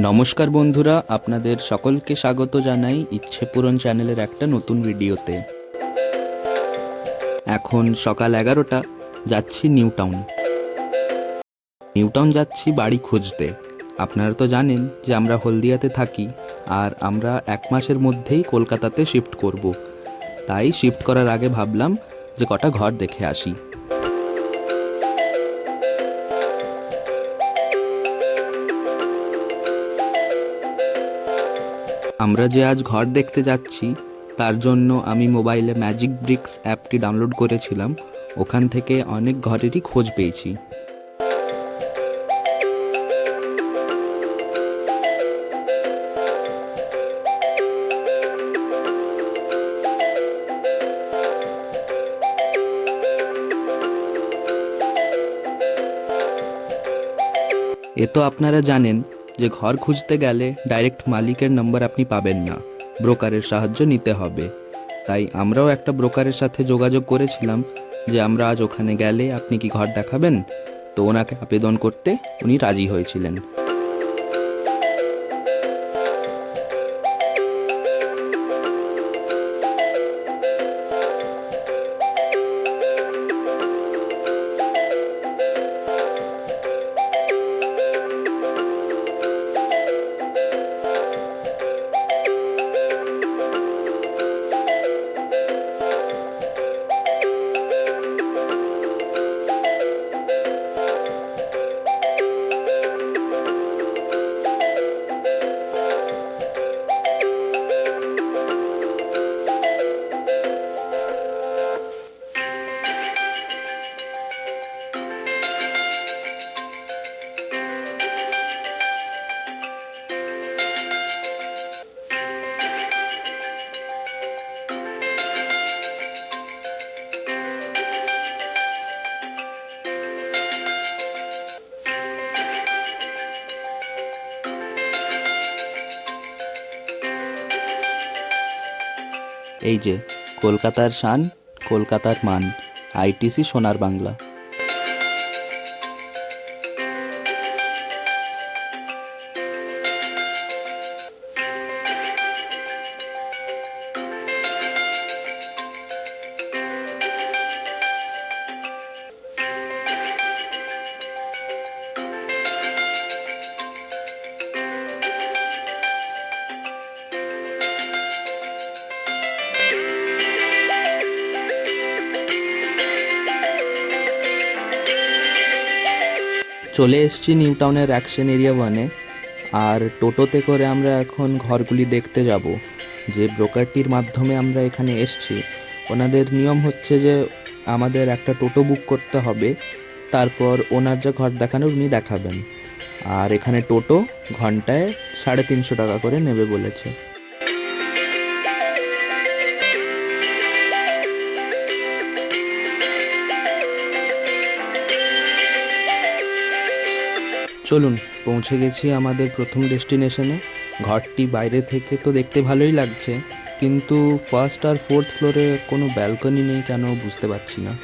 নমস্কার বন্ধুরা, আপনাদের সকলকে স্বাগত জানাই ইচ্ছে পূরণ চ্যানেলের একটা নতুন ভিডিওতে। এখন সকাল 11টা, যাচ্ছি নিউ টাউন যাচ্ছি বাড়ি খুঁজতে। আপনারা তো জানেন যে আমরা হলদিয়াতে থাকি, আর আমরা 1 মাসের মধ্যেই কলকাতাতে শিফট করব। তাই শিফট করার আগে ভাবলাম যে কটা ঘর দেখে আসি। আমরা যে আজ ঘর দেখতে যাচ্ছি তার জন্য আমি মোবাইলে ম্যাজিক ব্রিক্স অ্যাপটি ডাউনলোড করেছিলাম। ওখান থেকে অনেক ঘরেরই খোঁজ পেয়েছি। এ তো আপনারা জানেন যে ঘর খুঁজতে গেলে ডাইরেক্ট মালিকের নাম্বার আপনি পাবেন না, ব্রোকারের সাহায্য নিতে হবে। তাই আমরাও একটা ব্রোকারের সাথে যোগাযোগ করেছিলাম যে আমরা আজ ওখানে গেলে আপনি কি ঘর দেখাবেন। তো ওনাকে আবেদন করতে উনি রাজি হয়েছিলেন। এই যে কলকাতার শান, কলকাতার মান, আইটিসি সোনার বাংলা। চলে এসেছি নিউ টাউনের অ্যাকশন এরিয়া 1-এ। আর টোটোতে করে আমরা এখন ঘরগুলি দেখতে যাব। যে ব্রোকারটির মাধ্যমে আমরা এখানে এসেছি, ওনাদের নিয়ম হচ্ছে যে আমাদের একটা টোটো বুক করতে হবে, তারপর ওনার যা ঘর দেখানোর উনি দেখাবেন। আর এখানে টোটো ঘন্টায় 350 টাকা করে নেবে বলেছে। চলুন, পৌঁছে গেছি আমাদের প্রথম ডেস্টিনেশনে। ঘরটি বাইরে থেকে তো দেখতে ভালোই লাগছে, কিন্তু ফার্স্ট আর ফোর্থ ফ্লোরে কোনো ব্যালকনি নেই কেন বুঝতে পারছি না।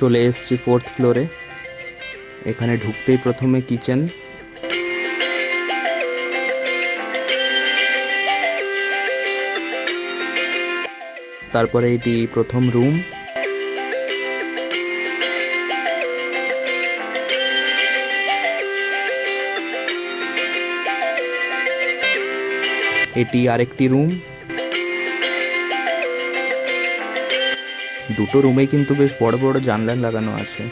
চলে এসেছি ফোর্থ ফ্লোরে। এখানে ঢুকতেই প্রথমে কিচেন, তারপরে এটি প্রথম রুম, এটি আরেকটি রুম। দুটো রুমে কিন্তু বেশ বড় বড় জানলা লাগানো আছে।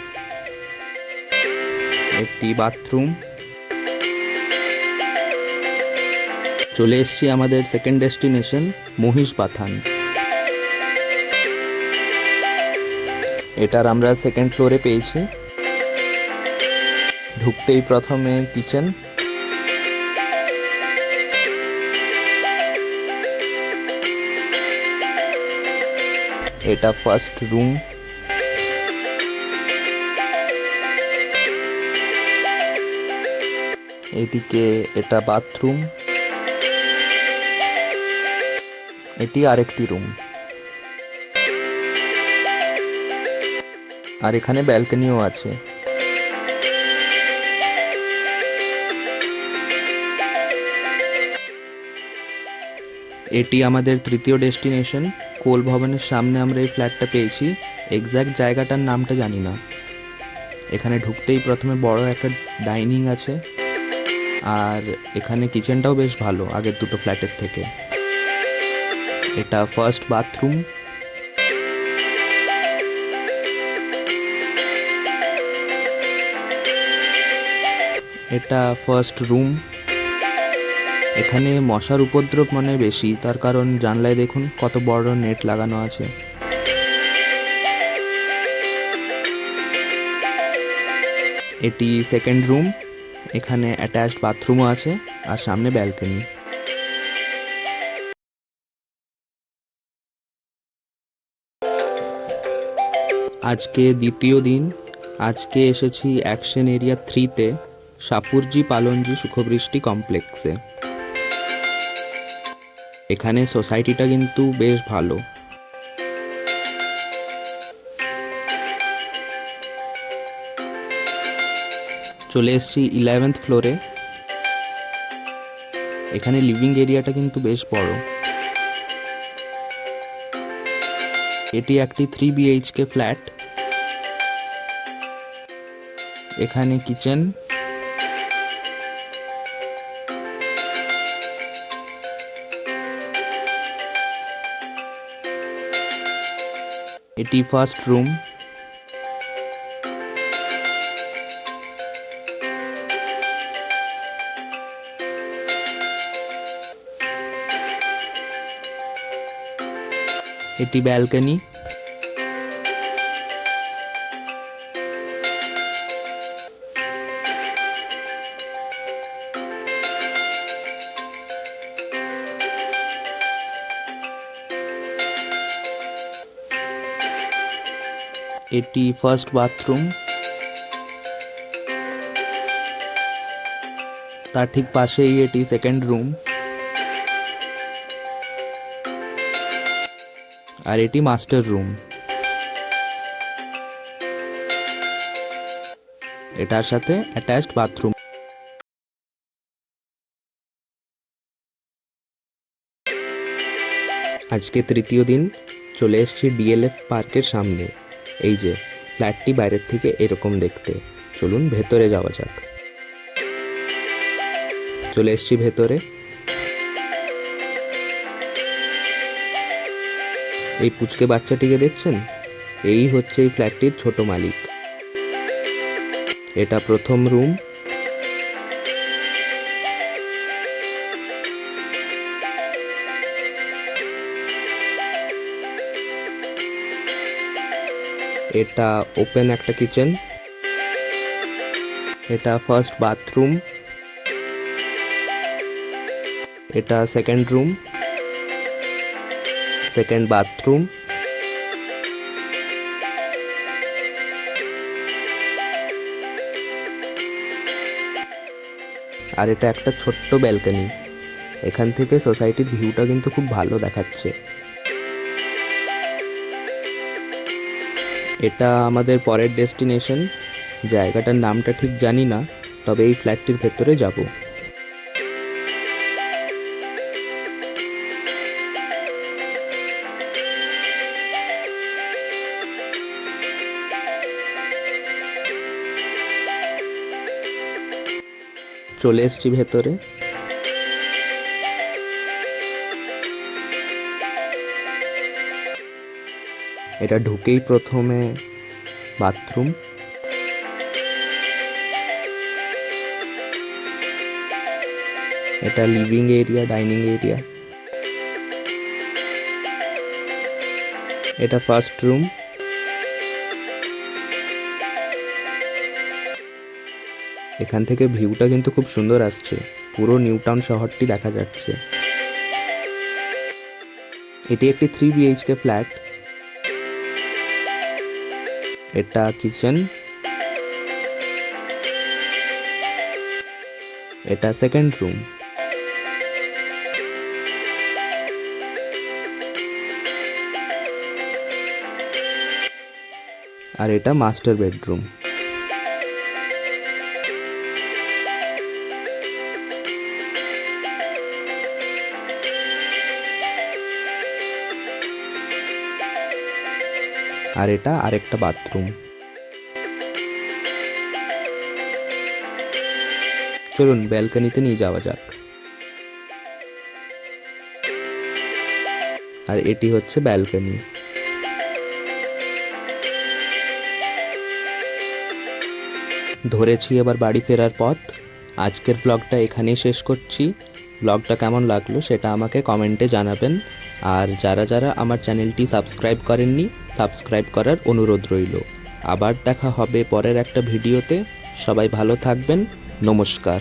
একটি বাথরুম। চলে এসেছি আমাদের সেকেন্ড ডেস্টিনেশন মহিষবাথান। এটার আমরা সেকেন্ড ফ্লোরে পেয়েছি। ঢুকতেই প্রথমে কিচেন, এটা ফার্স্ট রুম। এদিকে এটা বাথরুম, এটি আরেকটি রুম, আর এখানে ব্যালকনিও আছে। এটি আমাদের তৃতীয় ডেস্টিনেশন। কোল ভবনের সামনে আমরা এই ফ্ল্যাটটা পেয়েছি। এক্স্যাক্ট জায়গাটার নামটা জানি না। এখানে ঢুকতেই প্রথমে বড় একটা ডাইনিং আছে, আর এখানে কিচেনটাও বেশ ভালো আগের দুটো ফ্ল্যাটের থেকে। এটা ফার্স্ট বাথরুম, এটা ফার্স্ট রুম। এখানে মশার উপদ্রব মানে বেশি, তার কারণ জানলায় দেখুন কত বড় নেট লাগানো আছে। এটি সেকেন্ড রুম, এখানে অ্যাটাচড বাথরুমও আছে আর সামনে ব্যালকনি। আজকে দ্বিতীয় দিন। আজকে এসেছি অ্যাকশন এরিয়া 3-তে, সাপুরজি পালনজি সুখবৃষ্টি কমপ্লেক্সে। এখানে সোসাইটিটা কিন্তু বেশ ভালো। চলে এসেছি 11th ফ্লোরে। এখানে লিভিং এরিয়াটা কিন্তু বেশ বড়। এটি একটি 3 BHK ফ্ল্যাট। এখানে কিচেন, এটি ফার্স্ট রুম। এটি ব্যালকনি। এটি ফার্স্ট বাথরুম। তার ঠিক পাশেই এটি সেকেন্ড রুম, আর এটি মাস্টার রুম। এটার সাথে অ্যাটাচড বাথরুম। আজকে তৃতীয় দিন। চলে এসেছি ডিএলএফ পার্কের সামনে। এই যে ফ্ল্যাটটি বাইরের থেকে এরকম দেখতে। চলুন ভেতরে যাওয়া যাক। চলে এসেছি ভেতরে। এই পুচকে বাচ্চাটিকে দেখছেন? এই হচ্ছে এই ফ্ল্যাটটির ছোট মালিক। এটা প্রথম রুম। এটা ওপেন একটা কিচেন। এটা ফার্স্ট বাথরুম। এটা সেকেন্ড রুম, সেকেন্ড বাথরুম। আর এটা একটা ছোট্ট ব্যালকনি। এখান থেকে সোসাইটির ভিউটা কিন্তু খুব ভালো দেখাচ্ছে। এটা আমাদের পরের ডেস্টিনেশন। জায়গাটার নামটা ঠিক জানি না, তবে এই ফ্ল্যাটটির ভেতরে যাব। চলে এসেছি ভেতরে। এটা ঢুকেই প্রথমে বাথরুম। এটা লিভিং এরিয়া, ডাইনিং এরিয়া। এটা ফার্স্ট রুম। এখান থেকে ভিউটা কিন্তু খুব সুন্দর আসছে, পুরো নিউ টাউন শহরটি দেখা যাচ্ছে। এটি একটি 3 BHK ফ্ল্যাট। এটা কিচেন। এটা সেকেন্ড রুম। আর এটা মাস্টার বেডরুম। আর এটা আরেকটা বাথরুম। চলুন ব্যালকনিতে নিয়ে যাওয়া যাক। আর এটি হচ্ছে ব্যালকনি। ধরেছি এবার বাড়ি ফেরার পথ। আজকের ব্লগটা এখানেই শেষ করছি। ব্লগটা কেমন লাগলো সেটা আমাকে কমেন্টে জানাবেন। আর যারা যারা আমার চ্যানেলটি সাবস্ক্রাইব করেননি, সাবস্ক্রাইব করার অনুরোধ রইল। আবার দেখা হবে পরের একটা ভিডিওতে। সবাই ভালো থাকবেন। নমস্কার।